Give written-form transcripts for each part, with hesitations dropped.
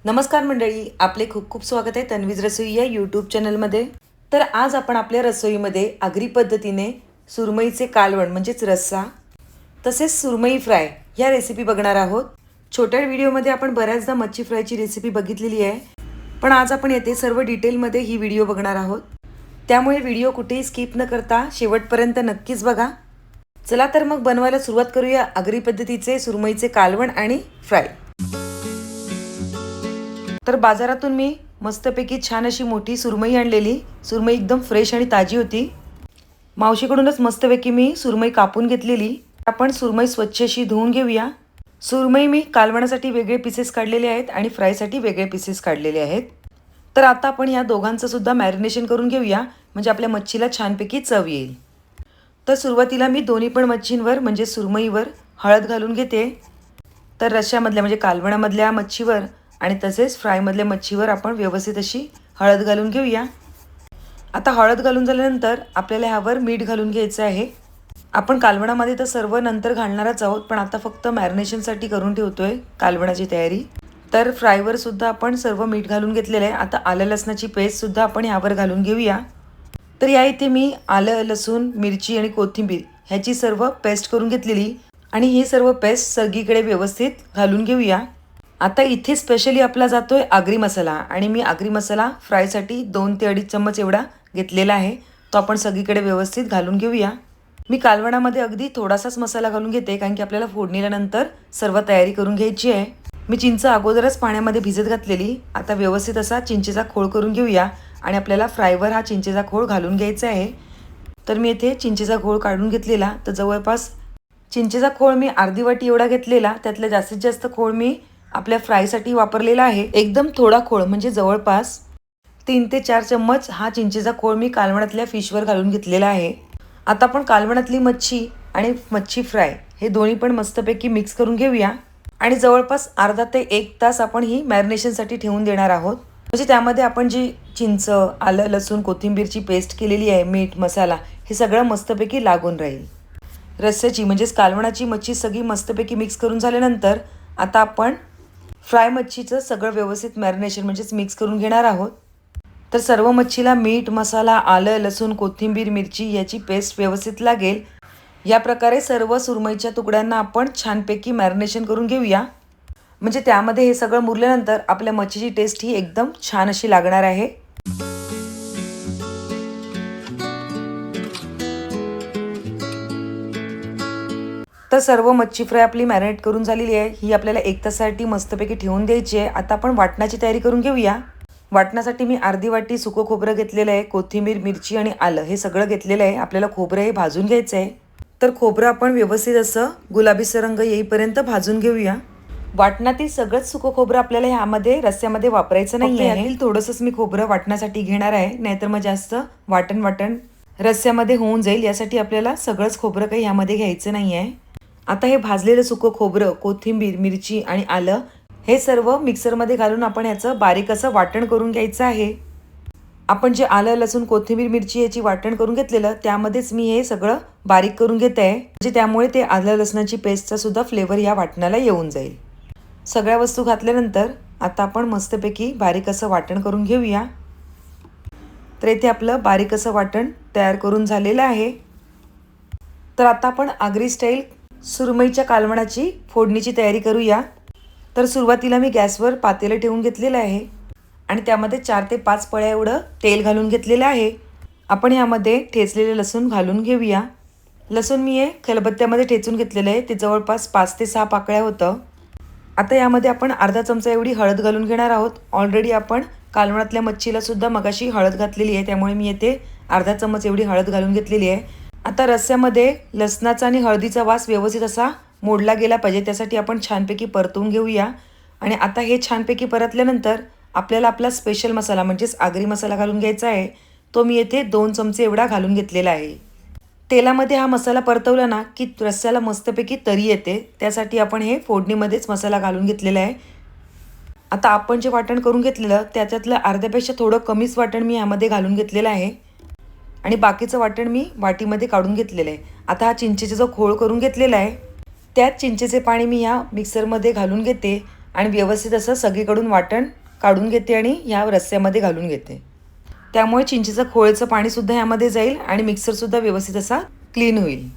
नमस्कार मंडळी, आपले खूप खूप स्वागत आहे तन्वीज रसोई या यूट्यूब चॅनलमध्ये. तर आज आपण आपल्या रसोईमध्ये आगरी पद्धतीने सुरमईचे कालवण म्हणजेच रस्सा तसेच सुरमई फ्राय ह्या रेसिपी बघणार आहोत. छोट्या व्हिडिओमध्ये आपण बऱ्याचदा मच्छी फ्रायची रेसिपी बघितलेली आहे, पण आज आपण येथे सर्व डिटेलमध्ये ही व्हिडिओ बघणार आहोत. त्यामुळे व्हिडिओ कुठेही स्किप न करता शेवटपर्यंत नक्कीच बघा. चला तर मग बनवायला सुरुवात करूया आगरी पद्धतीचे सुरमईचे कालवण आणि फ्राय. तर बाजारातून मी मस्तपैकी छान अशी मोठी सुरमई आणलेली. सुरमई एकदम फ्रेश आणि ताजी होती. मावशीकडूनच मस्तपैकी मी सुरमई कापून घेतलेली. आपण सुरमई स्वच्छ अशी धुवून घेऊया. सुरमई मी कालवणासाठी वेगळे पीसेस काढलेले आहेत आणि फ्रायसाठी वेगळे पीसेस काढलेले आहेत. तर आता आपण या दोघांचं सुद्धा मॅरिनेशन करून घेऊया, म्हणजे आपल्या मच्छीला छानपैकी चव येईल. तर सुरुवातीला मी दोन्ही पण मच्छींवर म्हणजे सुरमईवर हळद घालून घेते. तर रश्श्यामधल्या म्हणजे कालवणामधल्या मच्छीवर आणि तसेच फ्रायमधल्या मच्छीवर आपण व्यवस्थित अशी हळद घालून घेऊया. आता हळद घालून झाल्यानंतर आपल्याला ह्यावर मीठ घालून घ्यायचं आहे. आपण कालवणामध्ये तर सर्व नंतर घालणारच आहोत, पण आता फक्त मॅरिनेशनसाठी करून ठेवतोय कालवणाची तयारी. तर फ्रायवर सुद्धा आपण सर्व मीठ घालून घेतलेलं आहे. आता आलं लसणाची पेस्टसुद्धा आपण ह्यावर घालून घेऊया. तर या इथे मी आलं लसूण मिरची आणि कोथिंबीर ह्याची सर्व पेस्ट करून घेतलेली आणि ही सर्व पेस्ट सगळीकडे व्यवस्थित घालून घेऊया. आता इथे स्पेशली आपला जातोय आगरी मसाला आणि मी आगरी मसाला फ्रायसाठी 2 ते 2.5 चम्मच एवढा घेतलेला आहे. तो आपण सगळीकडे व्यवस्थित घालून घेऊया. मी कालवणामध्ये अगदी थोडासाच मसाला घालून घेते, कारण की आपल्याला फोडणीला नंतर सर्व तयारी करून घ्यायची आहे. मी चिंच अगोदरच पाण्यामध्ये भिजत घातलेली. आता व्यवस्थित असा चिंचेचा खोळ करून घेऊया आणि आपल्याला फ्रायवर हा चिंचेचा खोळ घालून घ्यायचा आहे. तर मी इथे चिंचेचा खोळ काढून घेतलेला. तर जवळपास चिंचेचा खोळ मी अर्धी वाटी एवढा घेतलेला. त्यातला जास्तीत जास्त खोळ मी आपल्या फ्रायसाठी वापरलेला आहे. एकदम थोडा खोळ म्हणजे जवळपास 3 ते 4 चम्मच हा चिंचेचा खोळ मी कालवणातल्या फिशवर घालून घेतलेला आहे. आता आपण कालवणातली मच्छी आणि मच्छी फ्राय हे दोन्ही पण मस्तपैकी मिक्स करून घेऊया आणि जवळपास अर्धा ते 1 तास आपण ही मॅरिनेशनसाठी ठेवून देणार आहोत. म्हणजे त्यामध्ये आपण जी चिंच आलं लसूण कोथिंबीरची पेस्ट केलेली आहे, मीठ मसाला हे सगळं मस्तपैकी लागून राहील. रस्स्याची म्हणजेच कालवणाची मच्छी सगळी मस्तपैकी मिक्स करून झाल्यानंतर आता आपण फ्राय मच्छीचं सगळं व्यवस्थित मॅरिनेशन म्हणजेच मिक्स करून घेणार आहोत. तर सर्व मच्छीला मीठ मसाला आलं लसूण कोथिंबीर मिरची याची पेस्ट व्यवस्थित लागेल या प्रकारे सर्व सुरमईच्या तुकड्यांना आपण छानपैकी मॅरिनेशन करून घेऊया. म्हणजे त्यामध्ये हे सगळं मुरल्यानंतर आपल्या मच्छीची टेस्ट ही एकदम छान अशी लागणार आहे. तर सर्व मच्छी फ्राय आपली मॅरिनेट करून झालेली आहे. ही आपल्याला 1 तासासाठी मस्तपैकी ठेवून द्यायची आहे. आता आपण वाटणाची तयारी करून घेऊया. वाटण्यासाठी मी अर्धी वाटी सुकं खोबरं घेतलेलं आहे. कोथिंबीर मिरची आणि आलं हे सगळं घेतलेलं आहे. आपल्याला खोबरं हे भाजून घ्यायचं आहे. तर खोबरं आपण व्यवस्थित असं गुलाबीसर रंग येईपर्यंत भाजून घेऊया. वाटणातील सगळंच सुकं खोबरं आपल्याला ह्यामध्ये रस्स्यामध्ये वापरायचं नाही आहे. यातील थोडंसंच मी खोबरं वाटण्यासाठी घेणार आहे, नाहीतर मग जास्त वाटण रस्स्यामध्ये होऊन जाईल. यासाठी आपल्याला सगळंच खोबरं काही ह्यामध्ये घ्यायचं नाही आहे. आता हे भाजलेलं सुकं खोबरं कोथिंबीर मिरची आणि आलं हे सर्व मिक्सरमध्ये घालून आपण याचं बारीक असं वाटण करून घ्यायचं आहे. आपण जे आलं लसूण कोथिंबीर मिरची याची वाटण करून घेतलेलं त्यामध्येच मी हे सगळं बारीक करून घेत आहे, म्हणजे त्यामुळे ते आलं लसणाची पेस्टचा सुद्धा फ्लेवर या वाटणाला येऊन जाईल. सगळ्या वस्तू घातल्यानंतर आता आपण मस्तपैकी बारीक असं वाटण करून घेऊया. तर इथे आपलं बारीक असं वाटण तयार करून झालेलं आहे. तर आता आपण आगरी स्टाईल सुरमईच्या कालवणाची फोडणीची तयारी करूया. तर सुरुवातीला मी गॅसवर पातेलं ठेवून घेतलेलं आहे आणि त्यामध्ये 4 ते 5 पळ्या एवढं तेल घालून घेतलेलं आहे. आपण यामध्ये ठेचलेले लसूण घालून घेऊया. लसूण मी हे खलबत्त्यामध्ये ठेचून घेतलेलं आहे. ते जवळपास 5 ते 6 पाकळ्या होतं. आता यामध्ये आपण अर्धा चमचा एवढी हळद घालून घेणार आहोत. ऑलरेडी आपण कालवणातल्या मच्छीला सुद्धा मगाशी हळद घातलेली आहे, त्यामुळे मी येथे अर्धा चमच एवढी हळद घालून घेतलेली आहे. आता रस्स्यामध्ये लसणाचा आणि हळदीचा वास व्यवस्थित असा मोडला गेला पाहिजे, त्यासाठी आपण छानपैकी परतवून घेऊया. आणि आता हे छानपैकी परतल्यानंतर आपल्याला आपला स्पेशल मसाला म्हणजेच आगरी मसाला घालून घ्यायचा आहे. तो मी येथे 2 चमचे एवढा घालून घेतलेला आहे. तेलामध्ये हा मसाला परतवला ना की रस्स्याला मस्तपैकी तरी येते, त्यासाठी आपण हे फोडणीमध्येच मसाला घालून घेतलेला आहे. आता आपण जे वाटण करून घेतलेलं त्याच्यातलं अर्ध्यापेक्षा थोडं कमीच वाटण मी यामध्ये घालून घेतलेलं आहे आणि बाकीचं वाटण मी वाटीमध्ये काढून घेतलेलं आहे. आता हा चिंचेचा जो खोळ करून घेतलेला आहे त्यात चिंचेचे पाणी मी ह्या मिक्सरमध्ये घालून घेते आणि व्यवस्थित असं सगळीकडून वाटण काढून घेते आणि ह्या रस्स्यामध्ये घालून घेते. त्यामुळे चिंचेचं खोळचं पाणीसुद्धा ह्यामध्ये जाईल आणि मिक्सरसुद्धा व्यवस्थित असा क्लीन होईल.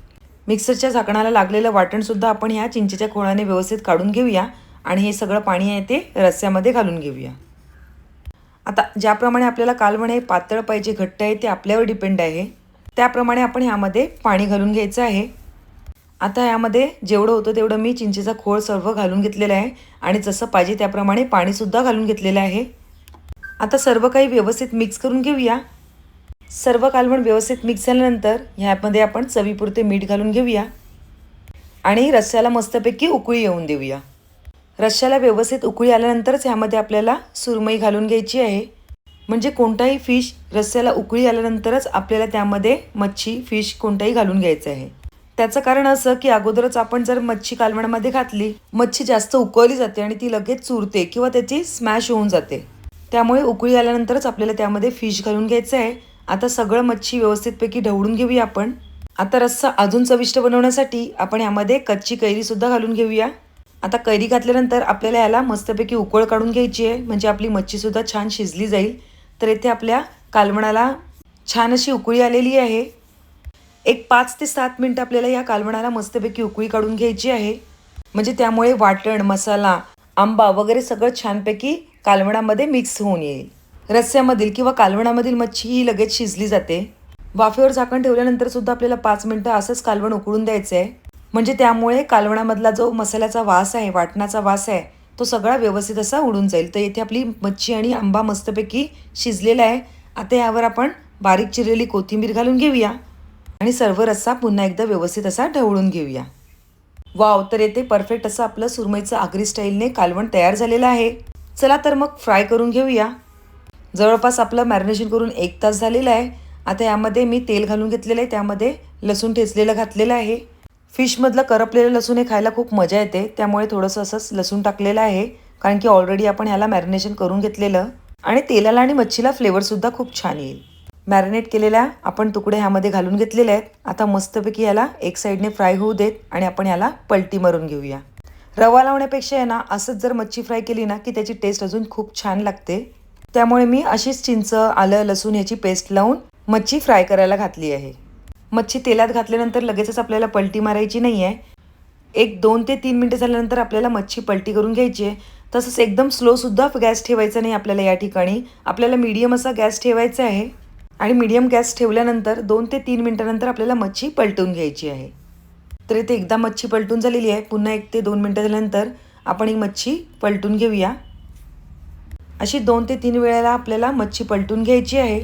मिक्सरच्या झाकणाला लागलेलं वाटणसुद्धा आपण ह्या चिंचेच्या खोळाने व्यवस्थित काढून घेऊया आणि हे सगळं पाणी आहे ते रस्स्यामध्ये घालून घेऊया. आता ज्याप्रमाणे आपल्याला कालवण हे पातळ पाहिजे, घट्ट आहे, ते आपल्यावर डिपेंड आहे. त्याप्रमाणे आपण ह्यामध्ये पाणी घालून घ्यायचं आहे. आता यामध्ये जेवढं होतं तेवढं मी चिंचेचा खोळ सर्व घालून घेतलेलं आहे आणि जसं पाहिजे त्याप्रमाणे पाणीसुद्धा घालून घेतलेलं आहे. आता सर्व काही व्यवस्थित मिक्स करून घेऊया. सर्व कालवण व्यवस्थित मिक्स झाल्यानंतर ह्यामध्ये आपण चवीपुरते मीठ घालून घेऊया आणि रस्स्याला मस्तपैकी उकळी येऊन देऊया. रश्श्याला व्यवस्थित उकळी आल्यानंतरच ह्यामध्ये आपल्याला सुरमई घालून घ्यायची आहे. म्हणजे कोणताही फिश रस्स्याला उकळी आल्यानंतरच आपल्याला त्यामध्ये मच्छी, फिश कोणताही घालून घ्यायचं आहे. त्याचं कारण असं की अगोदरच आपण जर मच्छी कालवणामध्ये घातली, मच्छी जास्त उकळली जाते आणि ती लगेच चुरते किंवा त्याची स्मॅश होऊन जाते. त्यामुळे उकळी आल्यानंतरच आपल्याला त्यामध्ये फिश घालून घ्यायचं आहे. आता सगळं मच्छी व्यवस्थितपैकी ढवळून घेऊया आपण. आता रस्सा अजून चविष्ट बनवण्यासाठी आपण यामध्ये कच्ची कैरीसुद्धा घालून घेऊया. आता कैरी घातल्यानंतर आपल्याला याला मस्तपैकी उकळ काढून घ्यायची आहे, म्हणजे आपली मच्छीसुद्धा छान शिजली जाईल. तर इथे आपल्या कालवणाला छान अशी उकळी आलेली आहे. एक 5 ते 7 मिनटं आपल्याला या कालवणाला मस्तपैकी उकळी काढून घ्यायची आहे. म्हणजे त्यामुळे वाटण, मसाला, आंबा वगैरे सगळं छानपैकी कालवणामध्ये मिक्स होऊन येईल. रस्स्यामधील किंवा कालवणामधील मच्छी ही लगेच शिजली जाते. वाफेवर झाकण ठेवल्यानंतर सुद्धा आपल्याला 5 मिनटं असंच कालवण उकळून द्यायचं आहे. म्हणजे त्यामुळे कालवणामधला जो मसाल्याचा वास आहे, वाटणाचा वास आहे, तो सगळा व्यवस्थित असा उडून जाईल. तर इथे आपली मच्छी आणि आंबा मस्तपैकी शिजलेला आहे. आता यावर आपण बारीक चिरलेली कोथिंबीर घालून घेऊया आणि सर्व रस्सा पुन्हा एकदा व्यवस्थित असा ढवळून घेऊया. वाव, तर येथे परफेक्ट असं आपलं सुरमईचं आगरी स्टाईलने कालवण तयार झालेलं आहे. चला तर मग फ्राय करून घेऊया. जवळपास आपलं मॅरिनेशन करून 1 तास झालेलं आहे. आता यामध्ये मी तेल घालून घेतलेलं आहे, त्यामध्ये लसूण ठेचलेलं घातलेलं आहे. फिशमधलं करपलेलं लसूण हे खायला खूप मजा येते, त्यामुळे थोडंसं असंच लसूण टाकलेलं आहे, कारण की ऑलरेडी आपण ह्याला मॅरिनेशन करून घेतलेलं आणि तेलाला आणि मच्छीला फ्लेवरसुद्धा खूप छान येईल. मॅरिनेट केलेल्या आपण तुकडे ह्यामध्ये घालून घेतलेले आहेत. आता मस्तपैकी याला एक साईडने फ्राय होऊ देत आणि आपण याला पलटी मारून घेऊया. रवा लावण्यापेक्षा आहे ना, असंच जर मच्छी फ्राय केली ना की त्याची टेस्ट अजून खूप छान लागते. त्यामुळे मी अशीच चिंच, आलं, लसूण ह्याची पेस्ट लावून मच्छी फ्राय करायला घातली आहे. मच्छी तेलात घातल्यानंतर लगेचच आपल्याला पलटी मारायची नाही आहे. एक 2 ते 3 मिनटं झाल्यानंतर आपल्याला मच्छी पलटी करून घ्यायची आहे. तसंच एकदम स्लोसुद्धा गॅस ठेवायचा नाही आपल्याला. या ठिकाणी आपल्याला मीडियम असा गॅस ठेवायचा आहे आणि मीडियम गॅस ठेवल्यानंतर 2 ते 3 मिनटानंतर आपल्याला मच्छी पलटून घ्यायची आहे. तर इथे एकदा मच्छी पलटून झालेली आहे. पुन्हा 1 ते 2 मिनटं झाल्यानंतर आपण ही मच्छी पलटून घेऊया. अशी 2 ते 3 वेळेला आपल्याला मच्छी पलटून घ्यायची आहे.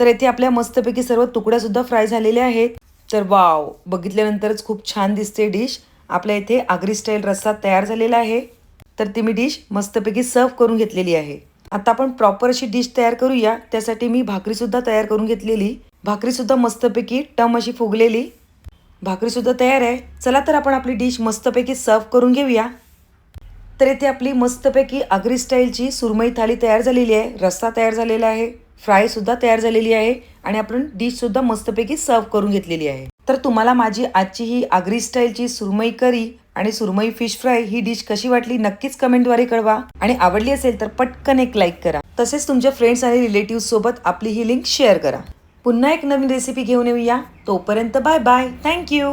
तर इथे आपल्या मस्तपैकी सर्व तुकड्यासुद्धा फ्राय झालेले आहेत. तर वाव, बघितल्यानंतरच खूप छान दिसते डिश. आपल्या इथे आगरी स्टाईल रस्सा तयार झालेला आहे. तर ती मी डिश मस्तपैकी सर्व करून घेतलेली आहे. आता आपण प्रॉपर अशी डिश तयार करूया. त्यासाठी मी भाकरीसुद्धा तयार करून घेतलेली. भाकरीसुद्धा मस्तपैकी टम अशी फुगलेली भाकरीसुद्धा तयार आहे. चला तर आपण आपली डिश मस्तपैकी सर्व करून घेऊया. तर इथे आपली मस्तपैकी आगरी स्टाईलची सुरमई थाली तयार झालेली आहे. रस्सा तयार झालेला आहे, फ्रायसुद्धा तयार झालेली आहे आणि आपण डिशसुद्धा मस्तपैकी सर्व करून घेतलेली आहे. तर तुम्हाला माझी आजची ही आगरी स्टाईलची सुरमई करी आणि सुरमई फिश फ्राय ही डिश कशी वाटली नक्कीच कमेंटद्वारे कळवा आणि आवडली असेल तर पटकन एक लाईक करा. तसेच तुमच्या फ्रेंड्स आणि रिलेटिव्ह सोबत आपली ही लिंक शेअर करा. पुन्हा एक नवीन रेसिपी घेऊन येऊया. तोपर्यंत बाय बाय. थँक्यू.